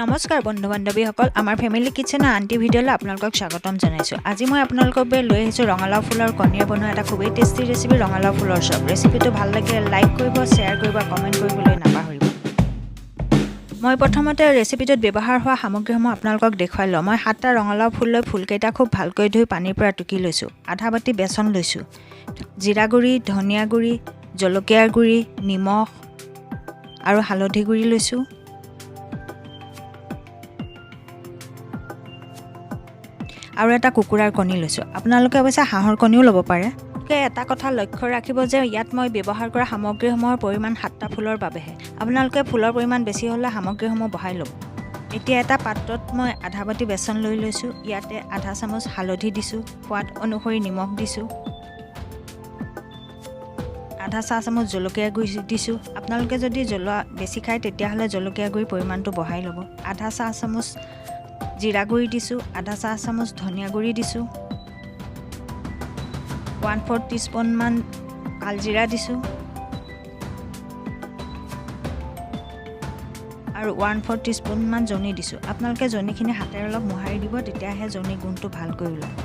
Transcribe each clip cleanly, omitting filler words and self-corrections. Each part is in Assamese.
নমস্কাৰ বন্ধু বান্ধৱীসকল আমাৰ ফেমিলি কিচেনৰ আন্টি ভিডিঅ'লৈ আপোনালোকক স্বাগতম জনাইছোঁ। আজি মই আপোনালোকৰ বাবে লৈ আহিছোঁ ৰঙালাও ফুলৰ কণীৰে বনোৱা এটা খুবেই টেষ্টি ৰেচিপি ৰঙালাও ফুলৰ চপ। ৰেচিপিটো ভাল লাগিলে লাইক কৰিব, শ্বেয়াৰ কৰিব, কমেণ্ট কৰিবলৈ নাপাহৰিব। মই প্ৰথমতে ৰেচিপিটোত ব্যৱহাৰ হোৱা সামগ্ৰীসমূহ আপোনালোকক দেখুৱাই লওঁ। মই 7টা ৰঙালাও ফুল লৈ ফুলকেইটা খুব ভালকৈ ধুই পানীৰ পৰা টুকি লৈছোঁ। আধা বাটি বেচন লৈছোঁ, জিৰা গুড়ি, ধনিয়া গুড়ি, জলকীয়াৰ গুড়ি, নিমখ আৰু হালধি গুড়ি লৈছোঁ। আৰু এটা কুকুৰাৰ কণী লৈছোঁ। আপোনালোকে অৱশ্যে হাঁহৰ কণীও ল'ব পাৰে। এটা কথা লক্ষ্য ৰাখিব যে ইয়াত মই ব্যৱহাৰ কৰা সামগ্ৰীসমূহৰ পৰিমাণ 7টা ফুলৰ বাবেহে। আপোনালোকে ফুলৰ পৰিমাণ বেছি হ'লে সামগ্ৰীসমূহ বঢ়াই ল'ব। এতিয়া এটা পাত্ৰত মই আধা বাটি বেচন লৈ লৈছোঁ। ইয়াতে আধা চামুচ হালধি দিছোঁ, সোৱাদ অনুসৰি নিমখ দিছোঁ, আধা চাহ চামুচ জলকীয়া গুড়ি দিছোঁ। আপোনালোকে যদি জ্বলা বেছি খায় তেতিয়াহ'লে জলকীয়া গুড়িৰ পৰিমাণটো বঢ়াই ল'ব। আধা চাহ চামুচ জিৰা গুড়ি দিছোঁ, আধা চাহ চামুচ ধনিয়া গুড়ি দিছোঁ, 1/4 টিস্পুনমান কালজিৰা দিছোঁ আৰু 1/4 টিস্পুনমান জনি দিছোঁ। আপোনালোকে জনিখিনি হাতেৰে অলপ মোহাৰি দিব, তেতিয়াহে জনি গুণটো ভালকৈ ওলায়।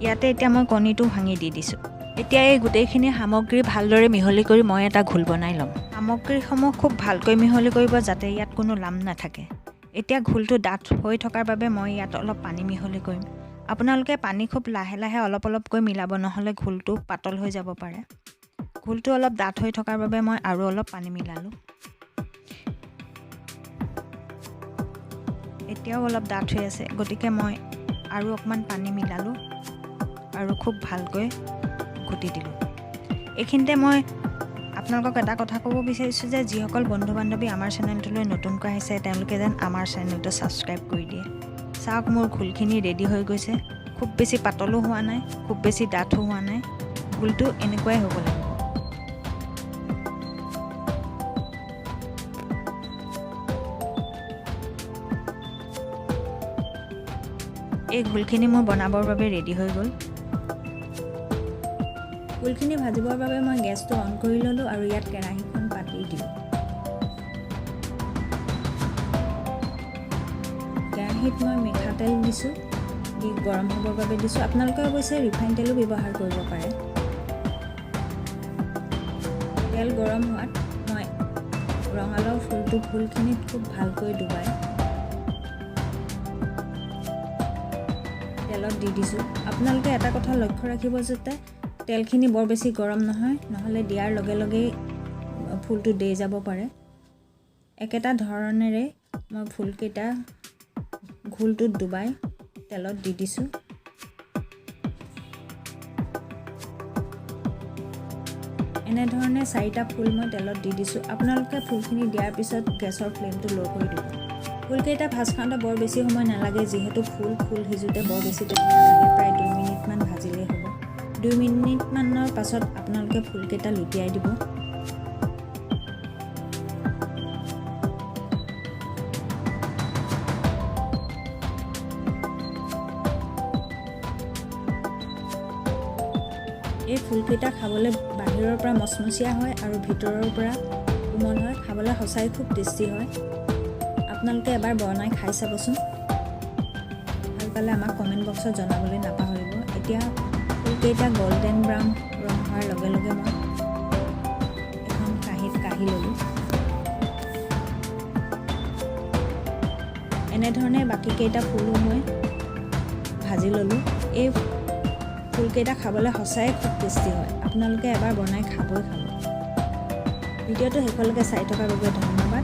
ইয়াতে এতিয়া মই কণীটো ভাঙি দি দিছোঁ। এতিয়া এই গোটেইখিনি সামগ্ৰী ভালদৰে মিহলি কৰি মই এটা ঘোল বনাই ল'ম। সামগ্ৰীসমূহ খুব ভালকৈ মিহলি কৰিব যাতে ইয়াত কোনো লাম নাথাকে। এতিয়া ঘোলটো ডাঠ হৈ থকাৰ বাবে মই ইয়াত অলপ পানী মিহলি কৰিম। আপোনালোকে পানী খুব লাহে লাহে অলপ অলপকৈ মিলাব, নহ'লে ঘোলটো পাতল হৈ যাব পাৰে। ঘোলটো অলপ ডাঠ হৈ থকাৰ বাবে মই আৰু অলপ পানী মিলালোঁ। এতিয়াও অলপ ডাঠ হৈ আছে, গতিকে মই আৰু অকণমান পানী মিলালোঁ আৰু খুব ভালকৈ ঘুটি দিলোঁ। এইখিনিতে মই আপোনালোকক এটা কথা ক'ব বিচাৰিছোঁ যে যিসকল বন্ধু বান্ধৱী আমাৰ চেনেলটোলৈ নতুনকৈ আহিছে তেওঁলোকে যেন আমাৰ চেনেলটো ছাবস্ক্ৰাইব কৰি দিয়ে। চাওক মোৰ ঘোলখিনি ৰেডি হৈ গৈছে। খুব বেছি পাতলো হোৱা নাই, খুব বেছি ডাঠো হোৱা নাই। ঘোলটো এনেকুৱাই হ'ব লাগিব। এই ঘোলখিনি মোৰ বনাবৰ বাবে ৰেডি হৈ গ'ল। ফুলখিনি ভাজিবৰ বাবে মই গেছটো অন কৰি ল'লোঁ আৰু ইয়াত কেৰাহীখন পাতি দিলোঁ। কেৰাহীত মই মিঠাতেল দিছোঁ, দি গৰম হ'বৰ বাবে দিছোঁ। আপোনালোকে অৱশ্যে ৰিফাইন তেলো ব্যৱহাৰ কৰিব পাৰে। তেল গৰম হোৱাত মই ৰঙালাও ফুলখিনিত খুব ভালকৈ ডুবাই তেলত দি দিছোঁ। আপোনালোকে এটা কথা লক্ষ্য ৰাখিব যাতে তেলখিনি বৰ বেছি গৰম নহয়, নহ'লে দিয়াৰ লগে লগেই ফুলটো দেই যাব পাৰে। একেটা ধৰণেৰে মই ফুলকেইটা ঘোলটোত ডুবাই তেলত দি দিছোঁ। এনেধৰণে 4টা ফুল মই তেলত দি দিছোঁ। আপোনালোকে ফুলখিনি দিয়াৰ পিছত গেছৰ ফ্লেমটো ল' কৰি দিব। ফুলকেইটা ভাজ খাওঁতে বৰ বেছি সময় নালাগে, যিহেতু ফুল সিজোঁতে বৰ বেছি টাইম নালাগে, প্ৰায় 2 মিনিটমান ভাজিলেই হ'ব। 2 মিনিটমানৰ পাছত আপোনালোকে ফুলকেইটা লুটিয়াই দিব। এই ফুলকেইটা খাবলৈ বাহিৰৰ পৰা মচমচীয়া হয় আৰু ভিতৰৰ পৰা কোমল হয়। খাবলৈ সঁচাই খুব টেষ্টি হয়। আপোনালোকে এবাৰ বনাই খাই চাবচোন। ভাল পালে আমাক কমেণ্ট বক্সত জনাবলৈ নাপাহৰিব। এতিয়া ফুলকেইটা গল্ডেন ব্ৰাউন ৰং হোৱাৰ লগে লগে মই এখন কাঁহীত কাঢ়ি ল'লোঁ। এনেধৰণে বাকীকেইটা ফুলো মই ভাজি ল'লোঁ। এই ফুলকেইটা খাবলৈ সঁচাই খুব টেষ্টি হয়। আপোনালোকে এবাৰ বনাই খাবই খাব। ভিডিঅ'টো শেষলৈকে চাই থকাৰ বাবে ধন্যবাদ।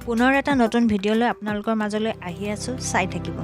পুনৰ এটা নতুন ভিডিঅ'লৈ আপোনালোকৰ মাজলৈ আহি আছোঁ, চাই থাকিব।